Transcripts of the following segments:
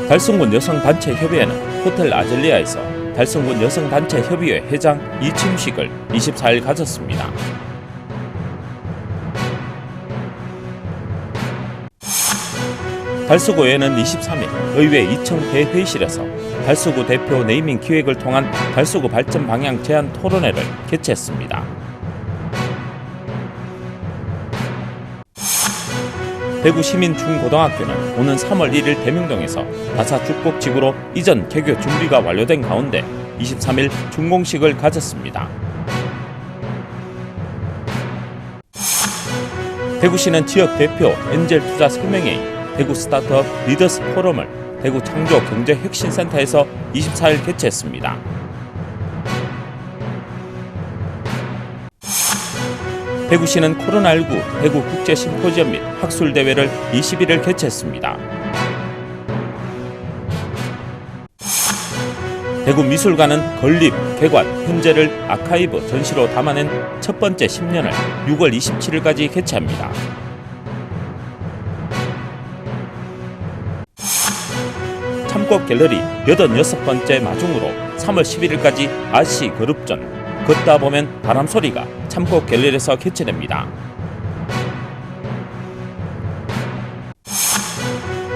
달성군 여성단체협의회는 호텔 아젤리아에서 달성군 여성단체협의회 회장 이침식을 24일 가졌습니다. 달서구의회는 23일 의회 2층 대회의실에서 달서구 대표 네이밍 기획을 통한 달서구 발전 방향 제안 토론회를 개최했습니다. 대구 시민 중고등학교는 오는 3월 1일 대명동에서 다사 축복지구로 이전 개교 준비가 완료된 가운데 23일 준공식을 가졌습니다. 대구시는 지역 대표 엔젤 투자 설명회의, 대구 스타트업 리더스 포럼을 대구 창조경제혁신센터에서 24일 개최했습니다. 대구시는 코로나19 대구 국제심포지엄 및 학술대회를 21일 개최했습니다. 대구미술관은 건립, 개관, 현재를 아카이브 전시로 담아낸 첫 번째 10년을 6월 27일까지 개최합니다. 참꽃 갤러리 86번째 마중으로 3월 11일까지 아시 그룹전 걷다 보면 바람소리가 참꽃 갤러리에서 개최됩니다.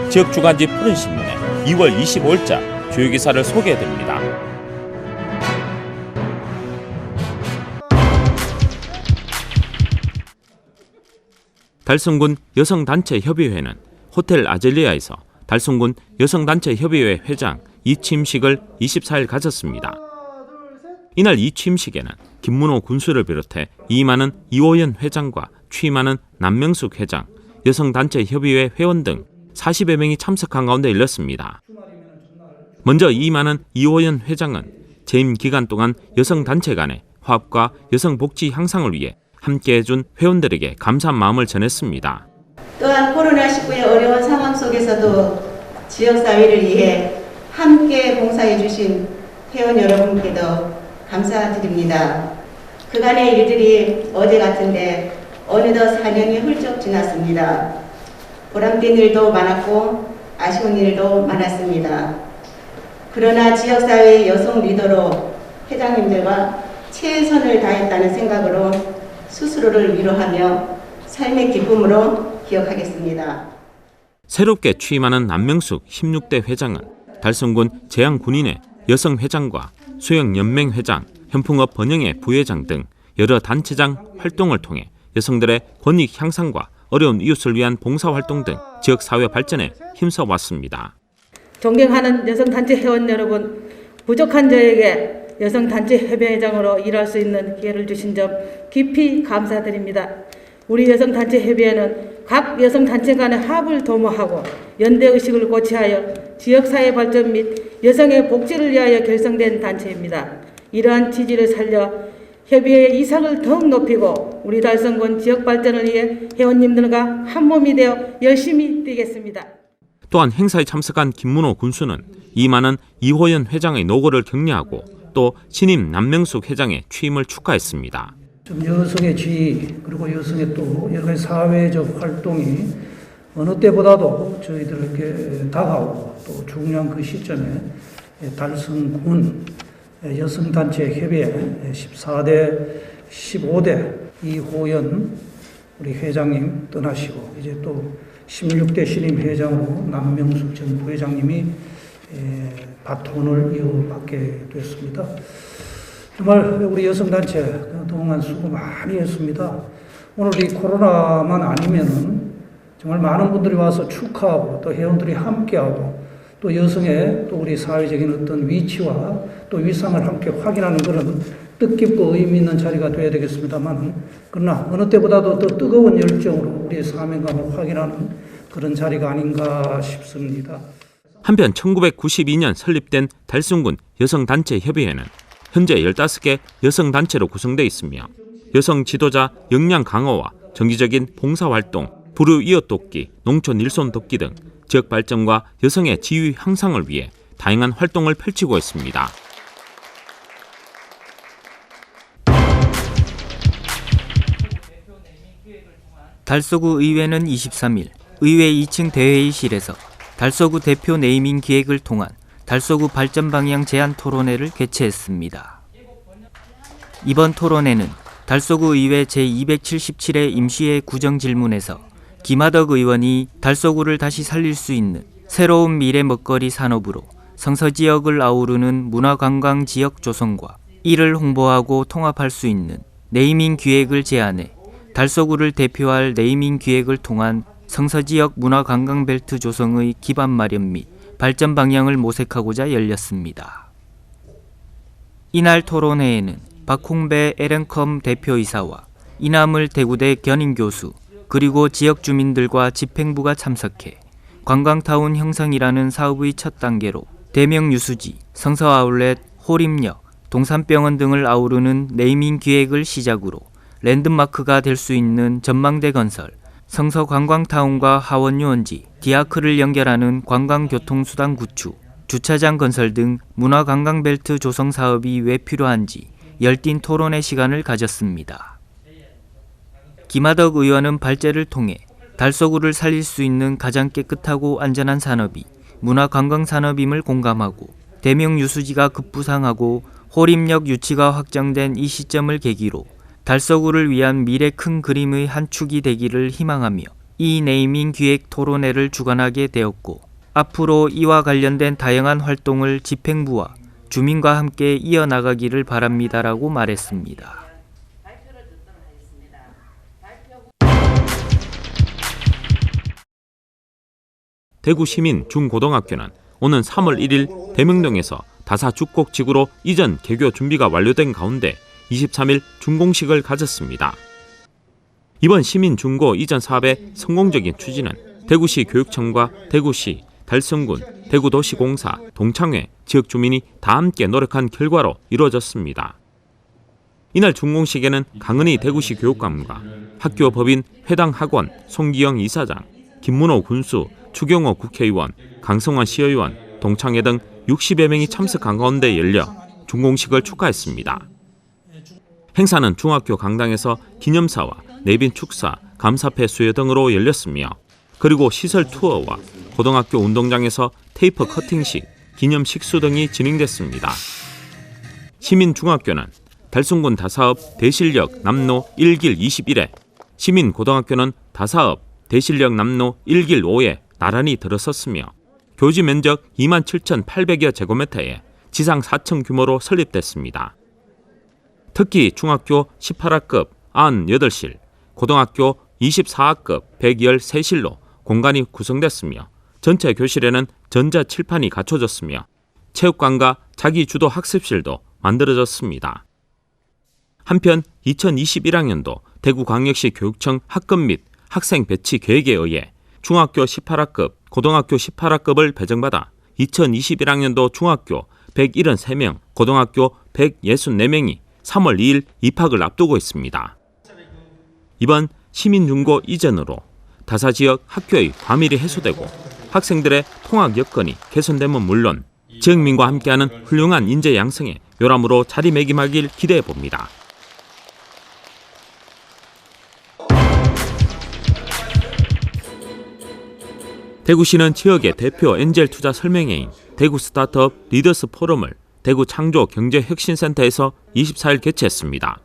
지역 주간지 푸른신문에 2월 25일자 주요 기사를 소개해드립니다. 달성군 여성단체협의회는 호텔 아젤리아에서 달성군 여성단체협의회 회장 이침식을 24일 가졌습니다. 이날 이 취임식에는 김문호 군수를 비롯해 이만은 이호연 회장과 취임하는 남명숙 회장, 여성단체협의회 회원 등 40여 명이 참석한 가운데 열렸습니다. 먼저 이만은 이호연 회장은 재임 기간 동안 여성단체 간의 화합과 여성복지 향상을 위해 함께해준 회원들에게 감사한 마음을 전했습니다. 또한 코로나19의 어려운 상황 속에서도 지역사회를 위해 함께 봉사해주신 회원 여러분께도 감사드립니다. 그간의 일들이 어제 같은데 어느덧 4년이 훌쩍 지났습니다. 보람된 일도 많았고 아쉬운 일도 많았습니다. 그러나 지역사회의 여성 리더로 회장님들과 최선을 다했다는 생각으로 스스로를 위로하며 삶의 기쁨으로 기억하겠습니다. 새롭게 취임하는 남명숙 16대 회장은 달성군 재향군인회 여성회장과 수영연맹회장, 현풍업 번영회 부회장 등 여러 단체장 활동을 통해 여성들의 권익 향상과 어려운 이웃을 위한 봉사활동 등 지역사회 발전에 힘써왔습니다. 존경하는 여성단체 회원 여러분, 부족한 저에게 여성단체협의회장으로 일할 수 있는 기회를 주신 점 깊이 감사드립니다. 우리 여성단체협의회는 각 여성단체 간의 합을 도모하고 연대의식을 고취하여 지역사회 발전 및 여성의 복지를 위하여 결성된 단체입니다. 이러한 취지를 살려 협의회의 이삭을 더욱 높이고 우리 달성군 지역 발전을 위해 회원님들과 한몸이 되어 열심히 뛰겠습니다. 또한 행사에 참석한 김문호 군수는 이만은 이호연 회장의 노고를 격려하고 또 신임 남명숙 회장의 취임을 축하했습니다. 여성의 지위 그리고 여성의 또 여러 가지 사회적 활동이 어느 때보다도 저희들에게 다가오고 또 중요한 그 시점에 달성군 여성단체 협의회 14대 15대 이호연 우리 회장님 떠나시고 이제 또 16대 신임 회장으로 남명숙 전 부회장님이 바톤을 이어받게 됐습니다. 정말 우리 여성단체 그동안 수고 많이 했습니다. 오늘 이 코로나만 아니면은 정말 많은 분들이 와서 축하하고 또 회원들이 함께하고 또 여성의 또 우리 사회적인 어떤 위치와 또 위상을 함께 확인하는 그런 뜻깊고 의미 있는 자리가 되어야 되겠습니다만 그러나 어느 때보다도 더 뜨거운 열정으로 우리의 사명감을 확인하는 그런 자리가 아닌가 싶습니다. 한편 1992년 설립된 달성군 여성단체협의회는 현재 15개 여성단체로 구성되어 있으며 여성 지도자 역량 강화와 정기적인 봉사활동, 불우 이웃 돕기, 농촌 일손 돕기 등 지역 발전과 여성의 지위 향상을 위해 다양한 활동을 펼치고 있습니다. 달서구 의회는 23일 의회 2층 대회의실에서 달서구 대표 네이밍 기획을 통한 달서구 발전 방향 제안 토론회를 개최했습니다. 이번 토론회는 달서구 의회 제277회 임시회 구정 질문에서 김하덕 의원이 달서구를 다시 살릴 수 있는 새로운 미래 먹거리 산업으로 성서지역을 아우르는 문화관광 지역 조성과 이를 홍보하고 통합할 수 있는 네이밍 기획을 제안해 달서구를 대표할 네이밍 기획을 통한 성서지역 문화관광벨트 조성의 기반 마련 및 발전 방향을 모색하고자 열렸습니다. 이날 토론회에는 박홍배 LN컴 대표이사와 이남을 대구대 견인교수 그리고 지역 주민들과 집행부가 참석해 관광타운 형성이라는 사업의 첫 단계로 대명유수지, 성서아울렛, 홀입역, 동산병원 등을 아우르는 네이밍 기획을 시작으로 랜드마크가 될 수 있는 전망대 건설, 성서관광타운과 하원유원지, 디아크를 연결하는 관광교통수단 구축, 주차장 건설 등 문화관광벨트 조성 사업이 왜 필요한지 열띤 토론의 시간을 가졌습니다. 김하덕 의원은 발제를 통해 달서구를 살릴 수 있는 가장 깨끗하고 안전한 산업이 문화관광산업임을 공감하고 대명유수지가 급부상하고 홀입역 유치가 확정된 이 시점을 계기로 달서구를 위한 미래 큰 그림의 한 축이 되기를 희망하며 이 네이밍 기획 토론회를 주관하게 되었고 앞으로 이와 관련된 다양한 활동을 집행부와 주민과 함께 이어나가기를 바랍니다라고 말했습니다. 대구시민 중고등학교는 오는 3월 1일 대명동에서 다사 죽곡지구로 이전 개교 준비가 완료된 가운데 23일 준공식을 가졌습니다. 이번 시민 중고 이전 사업의 성공적인 추진은 대구시 교육청과 대구시, 달성군, 대구도시공사, 동창회, 지역 주민이 다 함께 노력한 결과로 이루어졌습니다. 이날 준공식에는 강은희 대구시 교육감과 학교 법인 회당학원 송기영 이사장, 김문호 군수, 추경호 국회의원, 강성환 시의원, 동창회 등 60여 명이 참석한 가운데 열려 준공식을 축하했습니다. 행사는 중학교 강당에서 기념사와 내빈 축사, 감사패 수여 등으로 열렸으며 그리고 시설 투어와 고등학교 운동장에서 테이프 커팅식, 기념 식수 등이 진행됐습니다. 시민중학교는 달성군 다사업 대실역 남로 1길 21에, 시민고등학교는 다사업 대실역 남로 1길 5에 나란히 들어섰으며 교지 면적 27,800여 제곱미터에 지상 4층 규모로 설립됐습니다. 특히 중학교 18학급 98실, 고등학교 24학급 113실로 공간이 구성됐으며 전체 교실에는 전자칠판이 갖춰졌으며 체육관과 자기주도 학습실도 만들어졌습니다. 한편 2021학년도 대구광역시 교육청 학급 및 학생 배치 계획에 의해 중학교 18학급, 고등학교 18학급을 배정받아 2021학년도 중학교 173명, 고등학교 164명이 3월 2일 입학을 앞두고 있습니다. 이번 시민중고 이전으로 다사지역 학교의 과밀이 해소되고 학생들의 통학 여건이 개선되면 물론 지역민과 함께하는 훌륭한 인재 양성에 요람으로 자리매김하길 기대해 봅니다. 대구시는 지역의 대표 엔젤 투자 설명회인 대구 스타트업 리더스 포럼을 대구 창조경제혁신센터에서 24일 개최했습니다.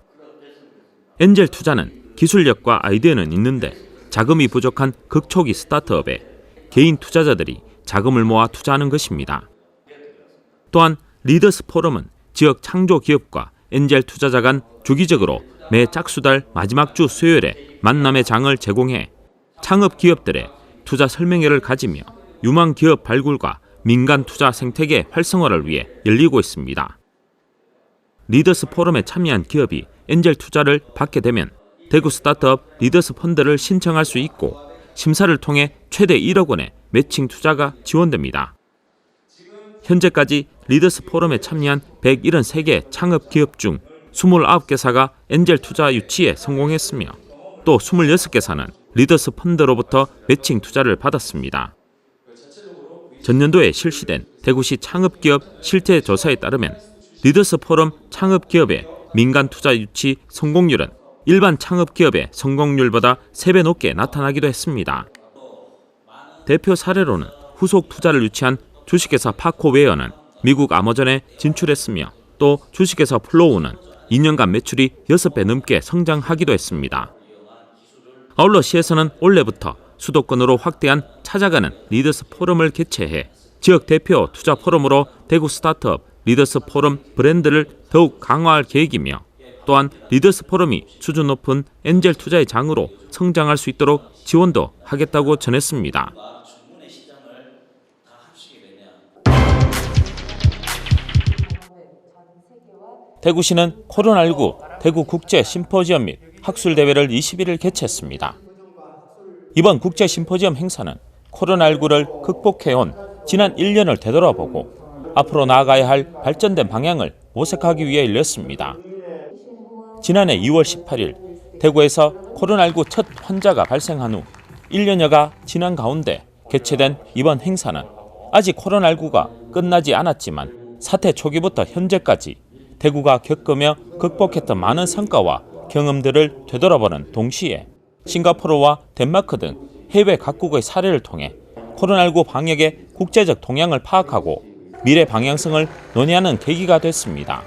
엔젤 투자는 기술력과 아이디어는 있는데 자금이 부족한 극초기 스타트업에 개인 투자자들이 자금을 모아 투자하는 것입니다. 또한 리더스 포럼은 지역 창조 기업과 엔젤 투자자 간 주기적으로 매 짝수달 마지막 주 수요일에 만남의 장을 제공해 창업 기업들의 투자 설명회를 가지며 유망 기업 발굴과 민간 투자 생태계 활성화를 위해 열리고 있습니다. 리더스 포럼에 참여한 기업이 엔젤 투자를 받게 되면 대구 스타트업 리더스 펀드를 신청할 수 있고 심사를 통해 최대 1억 원의 매칭 투자가 지원됩니다. 현재까지 리더스 포럼에 참여한 173개 창업 기업 중 29개사가 엔젤 투자 유치에 성공했으며 또 26개사는 리더스 펀드로부터 매칭 투자를 받았습니다. 전년도에 실시된 대구시 창업기업 실태조사에 따르면 리더스 포럼 창업기업의 민간 투자 유치 성공률은 일반 창업기업의 성공률보다 3배 높게 나타나기도 했습니다. 대표 사례로는 후속 투자를 유치한 주식회사 파코웨어는 미국 아마존에 진출했으며 또 주식회사 플로우는 2년간 매출이 6배 넘게 성장하기도 했습니다. 아울러 시에서는 올해부터 수도권으로 확대한 찾아가는 리더스 포럼을 개최해 지역 대표 투자 포럼으로 대구 스타트업 리더스 포럼 브랜드를 더욱 강화할 계획이며 또한 리더스 포럼이 수준 높은 엔젤 투자의 장으로 성장할 수 있도록 지원도 하겠다고 전했습니다. 대구시는 코로나19 대구 국제 심포지엄 및 학술 대회를 21일 개최했습니다. 이번 국제 심포지엄 행사는 코로나19를 극복해온 지난 1년을 되돌아보고 앞으로 나아가야 할 발전된 방향을 모색하기 위해 열렸습니다. 지난해 2월 18일 대구에서 코로나19 첫 환자가 발생한 후 1년여가 지난 가운데 개최된 이번 행사는 아직 코로나19가 끝나지 않았지만 사태 초기부터 현재까지 대구가 겪으며 극복했던 많은 성과와 경험들을 되돌아보는 동시에 싱가포르와 덴마크 등 해외 각국의 사례를 통해 코로나19 방역의 국제적 동향을 파악하고 미래 방향성을 논의하는 계기가 됐습니다.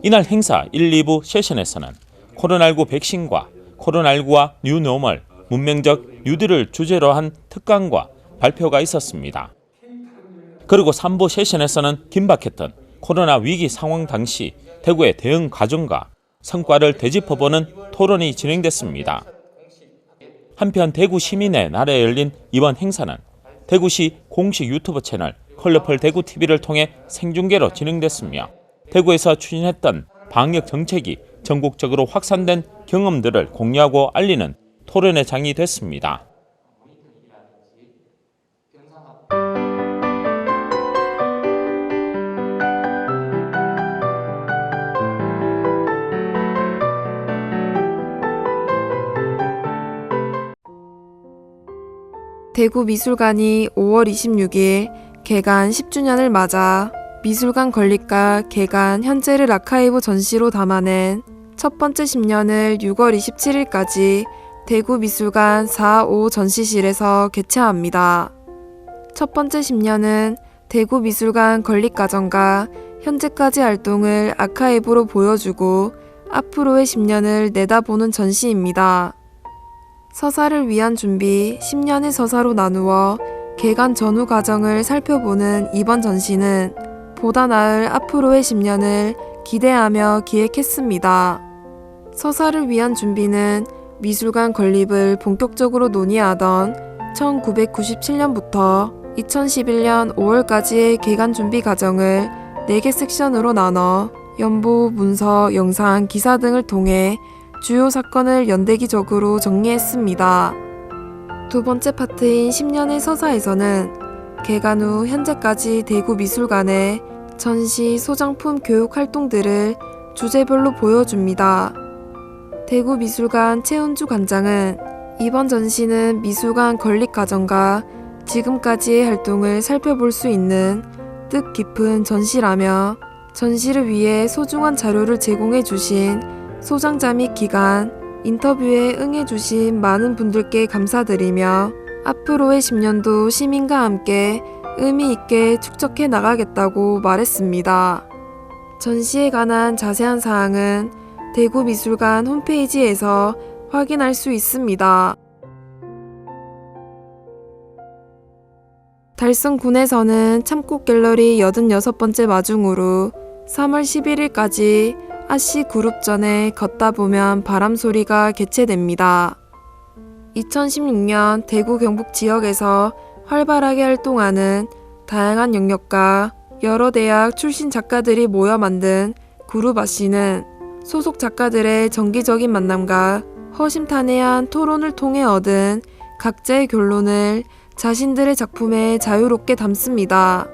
이날 행사 1, 2부 세션에서는 코로나19 백신과 코로나19와 뉴노멀, 문명적 뉴딜을 주제로 한 특강과 발표가 있었습니다. 그리고 3부 세션에서는 긴박했던 코로나 위기 상황 당시 대구의 대응 과정과 성과를 되짚어보는 토론이 진행됐습니다. 한편 대구 시민의 날에 열린 이번 행사는 대구시 공식 유튜브 채널 컬러풀 대구TV를 통해 생중계로 진행됐으며 대구에서 추진했던 방역 정책이 전국적으로 확산된 경험들을 공유하고 알리는 토론의 장이 됐습니다. 대구미술관이 5월 26일 개관 10주년을 맞아 미술관 건립과 개관 현재를 아카이브 전시로 담아낸 첫 번째 10년을 6월 27일까지 대구미술관 4.5 전시실에서 개최합니다. 첫 번째 10년은 대구미술관 건립 과정과 현재까지 활동을 아카이브로 보여주고 앞으로의 10년을 내다보는 전시입니다. 서사를 위한 준비 10년의 서사로 나누어 개관 전후 과정을 살펴보는 이번 전시는 보다 나을 앞으로의 10년을 기대하며 기획했습니다. 서사를 위한 준비는 미술관 건립을 본격적으로 논의하던 1997년부터 2011년 5월까지의 개관 준비 과정을 4개 섹션으로 나눠 연보, 문서, 영상, 기사 등을 통해 주요 사건을 연대기적으로 정리했습니다. 두 번째 파트인 10년의 서사에서는 개관 후 현재까지 대구미술관의 전시, 소장품 교육 활동들을 주제별로 보여줍니다. 대구미술관 최은주 관장은 이번 전시는 미술관 건립 과정과 지금까지의 활동을 살펴볼 수 있는 뜻깊은 전시라며 전시를 위해 소중한 자료를 제공해 주신 소장자 및 기관, 인터뷰에 응해주신 많은 분들께 감사드리며 앞으로의 10년도 시민과 함께 의미 있게 축적해 나가겠다고 말했습니다. 전시에 관한 자세한 사항은 대구미술관 홈페이지에서 확인할 수 있습니다. 달성군에서는 참꽃갤러리 86번째 마중으로 3월 11일까지 아씨 그룹전에 걷다 보면 바람소리가 개최됩니다. 2016년 대구 경북 지역에서 활발하게 활동하는 다양한 영역과 여러 대학 출신 작가들이 모여 만든 그룹 아씨는 소속 작가들의 정기적인 만남과 허심탄회한 토론을 통해 얻은 각자의 결론을 자신들의 작품에 자유롭게 담습니다.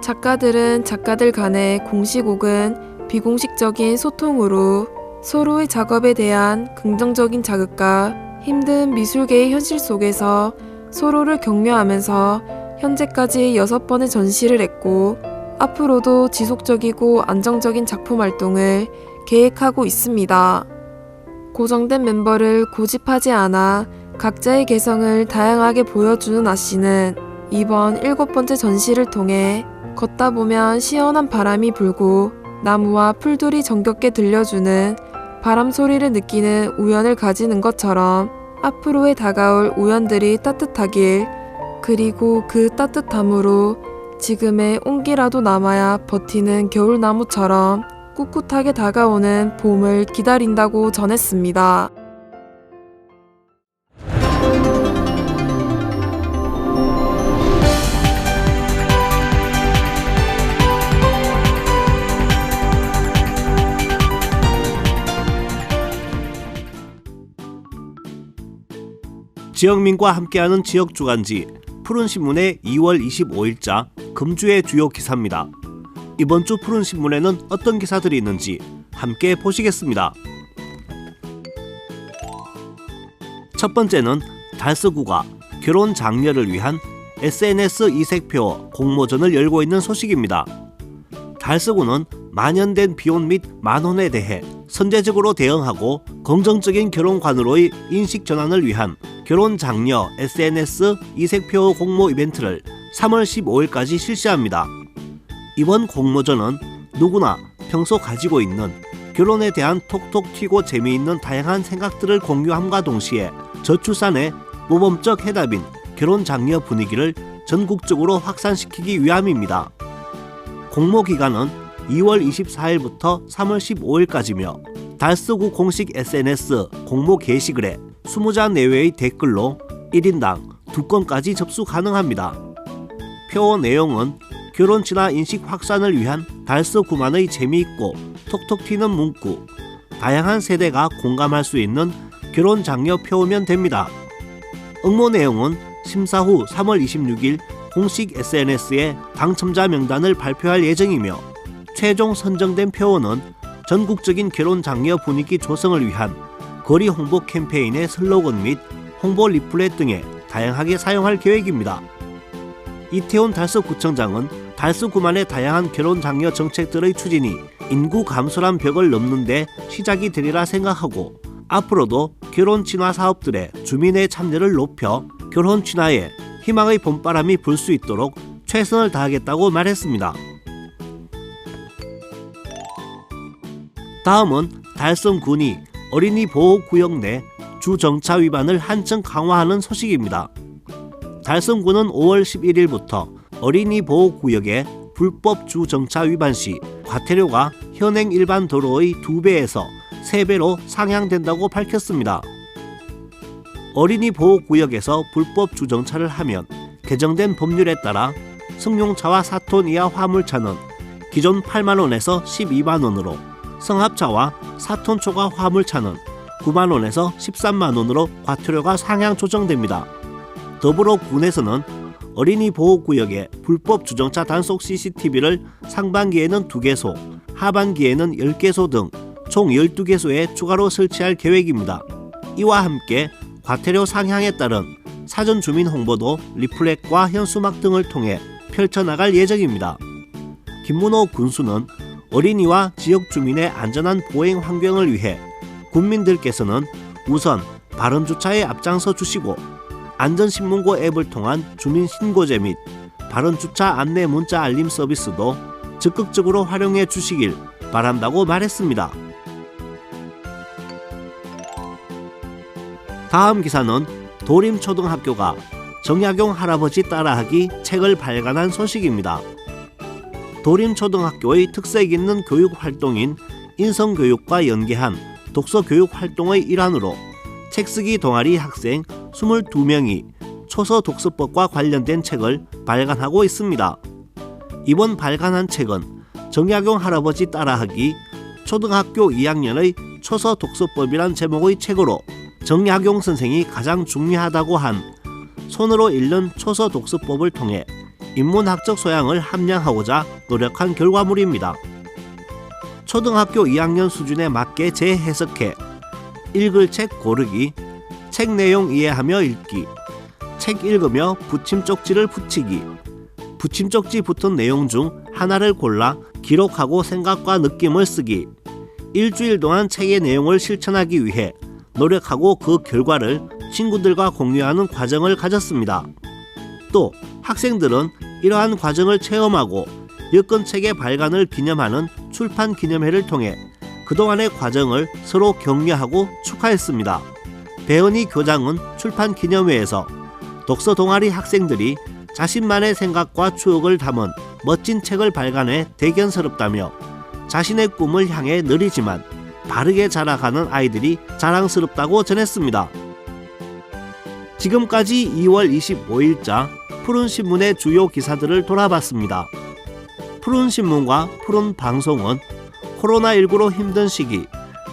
작가들은 작가들 간의 공식 혹은 비공식적인 소통으로 서로의 작업에 대한 긍정적인 자극과 힘든 미술계의 현실 속에서 서로를 격려하면서 현재까지 6번의 전시를 했고 앞으로도 지속적이고 안정적인 작품 활동을 계획하고 있습니다. 고정된 멤버를 고집하지 않아 각자의 개성을 다양하게 보여주는 아씨는 이번 7번째 전시를 통해 걷다 보면 시원한 바람이 불고 나무와 풀들이 정겹게 들려주는 바람 소리를 느끼는 우연을 가지는 것처럼 앞으로에 다가올 우연들이 따뜻하길, 그리고 그 따뜻함으로 지금의 온기라도 남아야 버티는 겨울나무처럼 꿋꿋하게 다가오는 봄을 기다린다고 전했습니다. 지역민과 함께하는 지역주간지 푸른신문의 2월 25일자 금주의 주요 기사입니다. 이번 주 푸른신문에는 어떤 기사들이 있는지 함께 보시겠습니다. 첫 번째는 달서구가 결혼 장려를 위한 SNS 이색표 공모전을 열고 있는 소식입니다. 달서구는 만연된 비혼 및 만혼에 대해 선제적으로 대응하고 긍정적인 결혼관으로의 인식 전환을 위한 결혼 장려 SNS 이색표 공모 이벤트를 3월 15일까지 실시합니다. 이번 공모전은 누구나 평소 가지고 있는 결혼에 대한 톡톡 튀고 재미있는 다양한 생각들을 공유함과 동시에 저출산의 모범적 해답인 결혼 장려 분위기를 전국적으로 확산시키기 위함입니다. 공모 기간은 2월 24일부터 3월 15일까지며 달서구 공식 SNS 공모 게시글에 20자 내외의 댓글로 1인당 2건까지 접수 가능합니다. 표 내용은 결혼 진화 인식 확산을 위한 달서구만의 재미있고 톡톡 튀는 문구, 다양한 세대가 공감할 수 있는 결혼 장려 표면 됩니다. 응모 내용은 심사 후 3월 26일 공식 SNS에 당첨자 명단을 발표할 예정이며 최종 선정된 표어는 전국적인 결혼 장려 분위기 조성을 위한 거리 홍보 캠페인의 슬로건 및 홍보 리플렛 등에 다양하게 사용할 계획입니다. 이태훈 달서구청장은 달서구만의 다양한 결혼 장려 정책들의 추진이 인구 감소란 벽을 넘는 데 시작이 되리라 생각하고 앞으로도 결혼 친화 사업들의 주민의 참여를 높여 결혼 친화에 희망의 봄바람이 불 수 있도록 최선을 다하겠다고 말했습니다. 다음은 달성군이 어린이 보호구역 내 주정차 위반을 한층 강화하는 소식입니다. 달성군은 5월 11일부터 어린이 보호구역의 불법 주정차 위반 시 과태료가 현행 일반 도로의 2배에서 3배로 상향된다고 밝혔습니다. 어린이 보호구역에서 불법 주정차를 하면 개정된 법률에 따라 승용차와 4톤 이하 화물차는 기존 8만원에서 12만원으로, 승합차와 4톤 초과 화물차는 9만원에서 13만원으로 과태료가 상향 조정됩니다. 더불어 군에서는 어린이 보호구역에 불법 주정차 단속 CCTV를 상반기에는 2개소, 하반기에는 10개소 등 총 12개소에 추가로 설치할 계획입니다. 이와 함께 과태료 상향에 따른 사전 주민 홍보도 리플렛과 현수막 등을 통해 펼쳐나갈 예정입니다. 김문호 군수는 어린이와 지역 주민의 안전한 보행 환경을 위해 국민들께서는 우선 발언주차에 앞장서 주시고 안전신문고 앱을 통한 주민신고제 및 발언주차 안내 문자 알림 서비스도 적극적으로 활용해 주시길 바란다고 말했습니다. 다음 기사는 도림초등학교가 정약용 할아버지 따라하기 책을 발간한 소식입니다. 도림초등학교의 특색 있는 교육활동인 인성교육과 연계한 독서교육활동의 일환으로 책쓰기 동아리 학생 22명이 초서 독서법과 관련된 책을 발간하고 있습니다. 이번 발간한 책은 정약용 할아버지 따라하기 초등학교 2학년의 초서 독서법이란 제목의 책으로 정약용 선생이 가장 중요하다고 한 손으로 읽는 초서 독서법을 통해 인문학적 소양을 함양하고자 노력한 결과물입니다. 초등학교 2학년 수준에 맞게 재해석해 읽을 책 고르기, 책 내용 이해하며 읽기, 책 읽으며 붙임 쪽지를 붙이기, 붙임 쪽지 붙은 내용 중 하나를 골라 기록하고 생각과 느낌을 쓰기, 일주일 동안 책의 내용을 실천하기 위해 노력하고 그 결과를 친구들과 공유하는 과정을 가졌습니다. 또 학생들은 이러한 과정을 체험하고 여건책의 발간을 기념하는 출판 기념회를 통해 그동안의 과정을 서로 격려하고 축하했습니다. 배은희 교장은 출판 기념회에서 독서 동아리 학생들이 자신만의 생각과 추억을 담은 멋진 책을 발간해 대견스럽다며 자신의 꿈을 향해 느리지만 바르게 자라가는 아이들이 자랑스럽다고 전했습니다. 지금까지 2월 25일자 푸른신문의 주요 기사들을 돌아봤습니다. 푸른신문과 푸른방송은 코로나19로 힘든 시기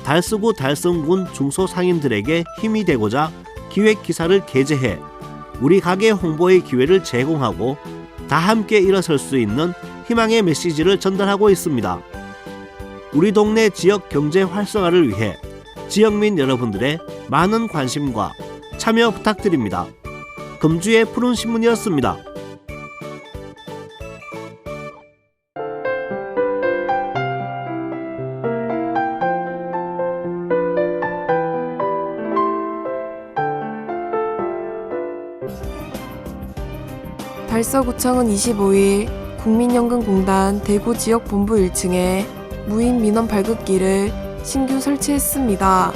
달서구 달성군 중소상인들에게 힘이 되고자 기획기사를 게재해 우리 가게 홍보의 기회를 제공하고 다 함께 일어설 수 있는 희망의 메시지를 전달하고 있습니다. 우리 동네 지역 경제 활성화를 위해 지역민 여러분들의 많은 관심과 참여 부탁드립니다. 금주의 푸른신문이었습니다. 달서구청은 25일 국민연금공단 대구지역본부 1층에 무인 민원 발급기를 신규 설치했습니다.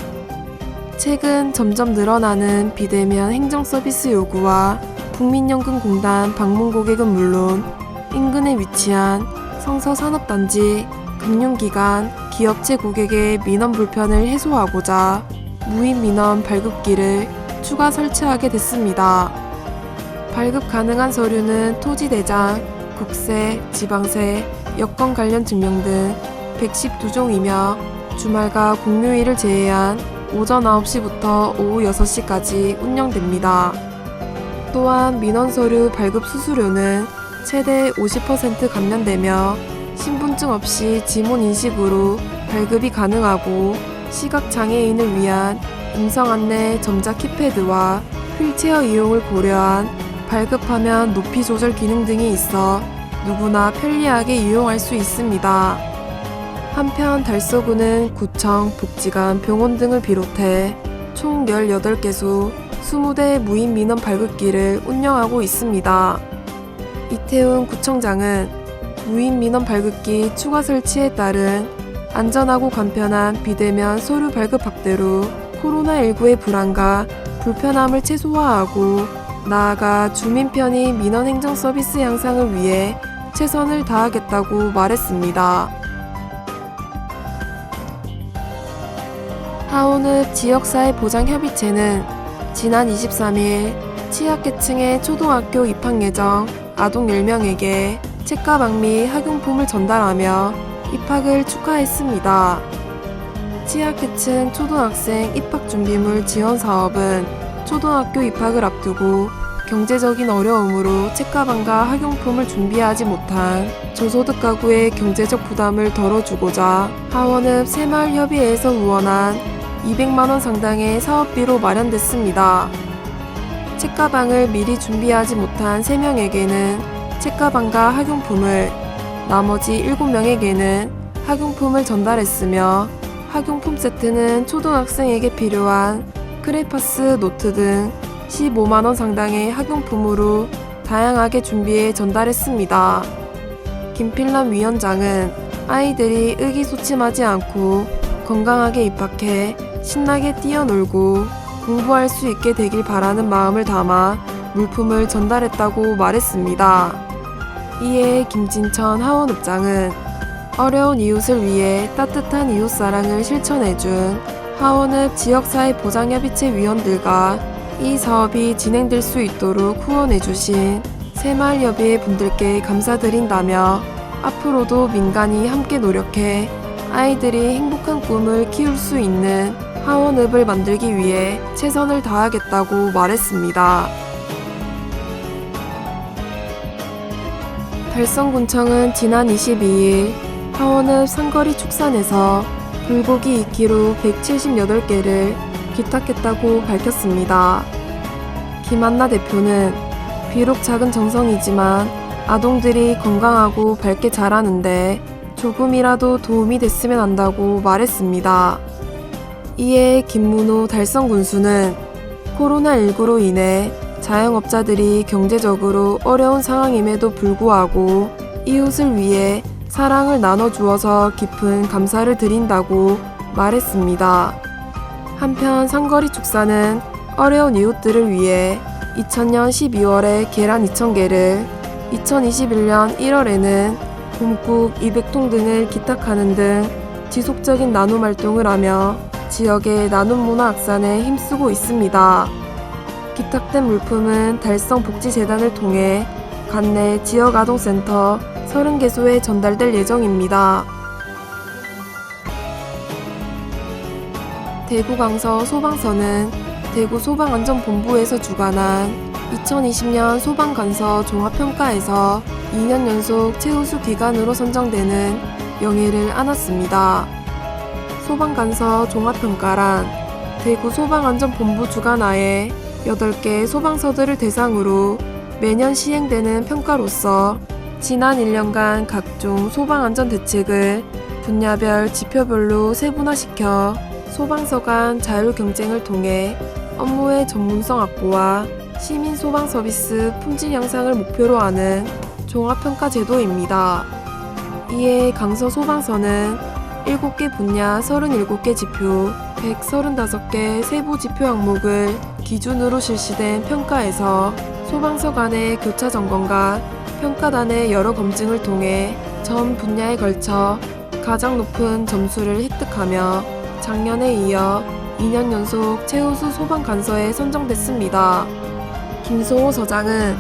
최근 점점 늘어나는 비대면 행정서비스 요구와 국민연금공단 방문 고객은 물론 인근에 위치한 성서산업단지, 금융기관, 기업체 고객의 민원 불편을 해소하고자 무인 민원 발급기를 추가 설치하게 됐습니다. 발급 가능한 서류는 토지대장, 국세, 지방세, 여권 관련 증명 등 112종이며 주말과 공휴일을 제외한 오전 9시부터 오후 6시까지 운영됩니다. 또한 민원서류 발급 수수료는 최대 50% 감면되며 신분증 없이 지문 인식으로 발급이 가능하고 시각장애인을 위한 음성 안내 점자 키패드와 휠체어 이용을 고려한 발급하면 높이 조절 기능 등이 있어 누구나 편리하게 이용할 수 있습니다. 한편 달서구는 구청, 복지관, 병원 등을 비롯해 총 18개소 20대 무인 민원 발급기를 운영하고 있습니다. 이태훈 구청장은 무인 민원 발급기 추가 설치에 따른 안전하고 간편한 비대면 서류 발급 확대로 코로나19의 불안과 불편함을 최소화하고 나아가 주민 편의 민원 행정 서비스 향상을 위해 최선을 다하겠다고 말했습니다. 하원읍 지역사회보장협의체는 지난 23일 취약계층의 초등학교 입학 예정 아동 10명에게 책가방 및 학용품을 전달하며 입학을 축하했습니다. 취약계층 초등학생 입학준비물 지원 사업은 초등학교 입학을 앞두고 경제적인 어려움으로 책가방과 학용품을 준비하지 못한 저소득 가구의 경제적 부담을 덜어주고자 하원읍 새마을협의회에서 후원한 200만원 상당의 사업비로 마련됐습니다. 책가방을 미리 준비하지 못한 3명에게는 책가방과 학용품을, 나머지 7명에게는 학용품을 전달했으며 학용품 세트는 초등학생에게 필요한 크레파스, 노트 등 15만원 상당의 학용품으로 다양하게 준비해 전달했습니다. 김필남 위원장은 아이들이 의기소침하지 않고 건강하게 입학해 신나게 뛰어놀고 공부할 수 있게 되길 바라는 마음을 담아 물품을 전달했다고 말했습니다. 이에 김진천 하원읍장은 어려운 이웃을 위해 따뜻한 이웃사랑을 실천해준 하원읍 지역사회보장협의체 위원들과 이 사업이 진행될 수 있도록 후원해주신 새마을협의회 분들께 감사드린다며 앞으로도 민간이 함께 노력해 아이들이 행복한 꿈을 키울 수 있는 하원읍을 만들기 위해 최선을 다하겠다고 말했습니다. 달성군청은 지난 22일 하원읍 상거리 축산에서 불고기 2kg 178개를 기탁했다고 밝혔습니다. 김한나 대표는 비록 작은 정성이지만 아동들이 건강하고 밝게 자라는데 조금이라도 도움이 됐으면 한다고 말했습니다. 이에 김문호 달성 군수는 코로나19로 인해 자영업자들이 경제적으로 어려운 상황임에도 불구하고 이웃을 위해 사랑을 나눠주어서 깊은 감사를 드린다고 말했습니다. 한편 상거리 축사는 어려운 이웃들을 위해 2000년 12월에 계란 2,000개를, 2021년 1월에는 봄국 200통 등을 기탁하는 등 지속적인 나눔 활동을 하며 지역의 나눔 문화 확산에 힘쓰고 있습니다. 기탁된 물품은 달성복지재단을 통해 관내 지역아동센터 30개소에 전달될 예정입니다. 대구강서 소방서는 대구소방안전본부에서 주관한 2020년 소방관서 종합평가에서 2년 연속 최우수 기관으로 선정되는 명예를 안았습니다. 소방관서 종합평가란 대구소방안전본부 주관하에 8개 소방서들을 대상으로 매년 시행되는 평가로서 지난 1년간 각종 소방안전 대책을 분야별 지표별로 세분화시켜 소방서 간 자율 경쟁을 통해 업무의 전문성 확보와 시민 소방 서비스 품질 향상을 목표로 하는 종합평가 제도입니다. 이에 강서 소방서는 7개 분야 37개 지표, 135개 세부 지표 항목을 기준으로 실시된 평가에서 소방서 간의 교차 점검과 평가단의 여러 검증을 통해 전 분야에 걸쳐 가장 높은 점수를 획득하며 작년에 이어 2년 연속 최우수 소방관서에 선정됐습니다. 김소호 서장은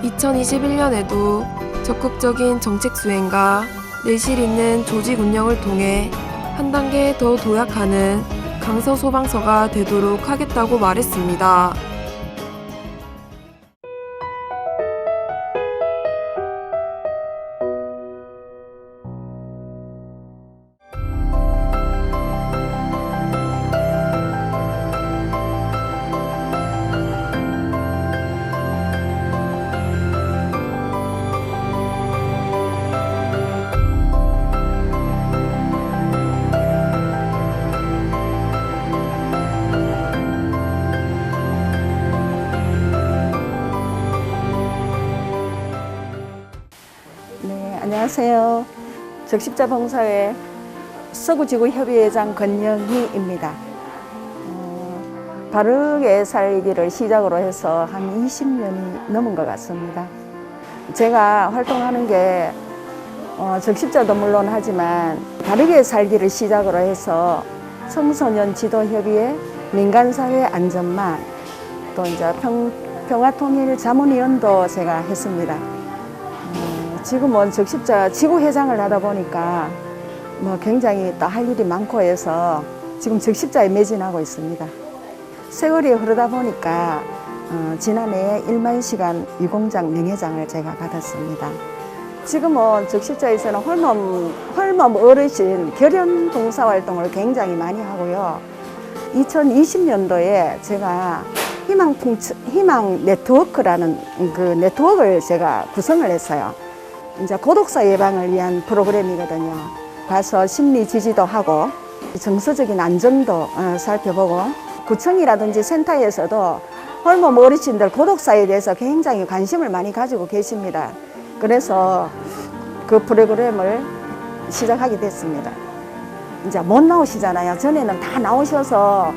2021년에도 적극적인 정책 수행과 내실 있는 조직 운영을 통해 한 단계 더 도약하는 강서 소방서가 되도록 하겠다고 말했습니다. 안녕하세요. 적십자봉사회 서구지구협의회장 권영희입니다. 바르게 살기를 시작으로 해서 한 20년이 넘은 것 같습니다. 제가 활동하는 게 적십자도 물론 하지만 바르게 살기를 시작으로 해서 청소년 지도협의회, 민간사회 안전망, 또 이제 평화통일 자문위원도 제가 했습니다. 지금은 적십자 지구회장을 하다 보니까 굉장히 또 할 일이 많고 해서 지금 적십자에 매진하고 있습니다. 세월이 흐르다 보니까 지난해 1만 시간 유공장 명예장을 제가 받았습니다. 지금은 적십자에서는 홀몸 어르신 결연 봉사활동을 굉장히 많이 하고요. 2020년도에 제가 희망 네트워크라는 그 네트워크를 제가 구성을 했어요. 이제 고독사 예방을 위한 프로그램이거든요. 가서 심리 지지도 하고 정서적인 안정도 살펴보고 구청이라든지 센터에서도 홀몸 어르신들 고독사에 대해서 굉장히 관심을 많이 가지고 계십니다. 그래서 그 프로그램을 시작하게 됐습니다. 이제 못 나오시잖아요. 전에는 다 나오셔서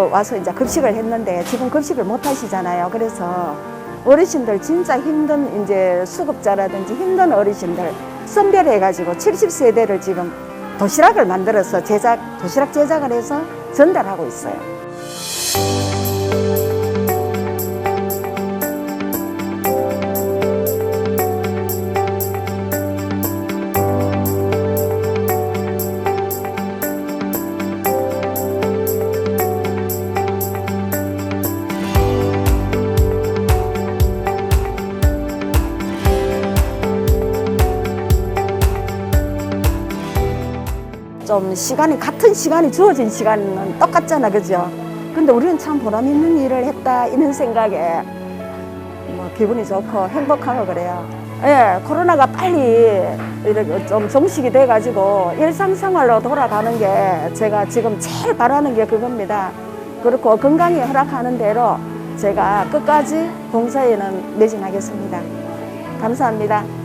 와서 이제 급식을 했는데 지금 급식을 못 하시잖아요. 그래서 어르신들 진짜 힘든 이제 수급자라든지 힘든 어르신들 선별해가지고 70세대를 지금 도시락을 만들어서 도시락 제작을 해서 전달하고 있어요. 좀 같은 시간이 주어진 시간은 똑같잖아, 그죠? 근데 우리는 참 보람 있는 일을 했다 이런 생각에 뭐 기분이 좋고 행복하고 그래요. 예, 코로나가 빨리 이렇게 좀 종식이 돼가지고 일상생활로 돌아가는 게 제가 지금 제일 바라는 게 그겁니다. 그렇고 건강이 허락하는 대로 제가 끝까지 봉사에는 매진하겠습니다. 감사합니다.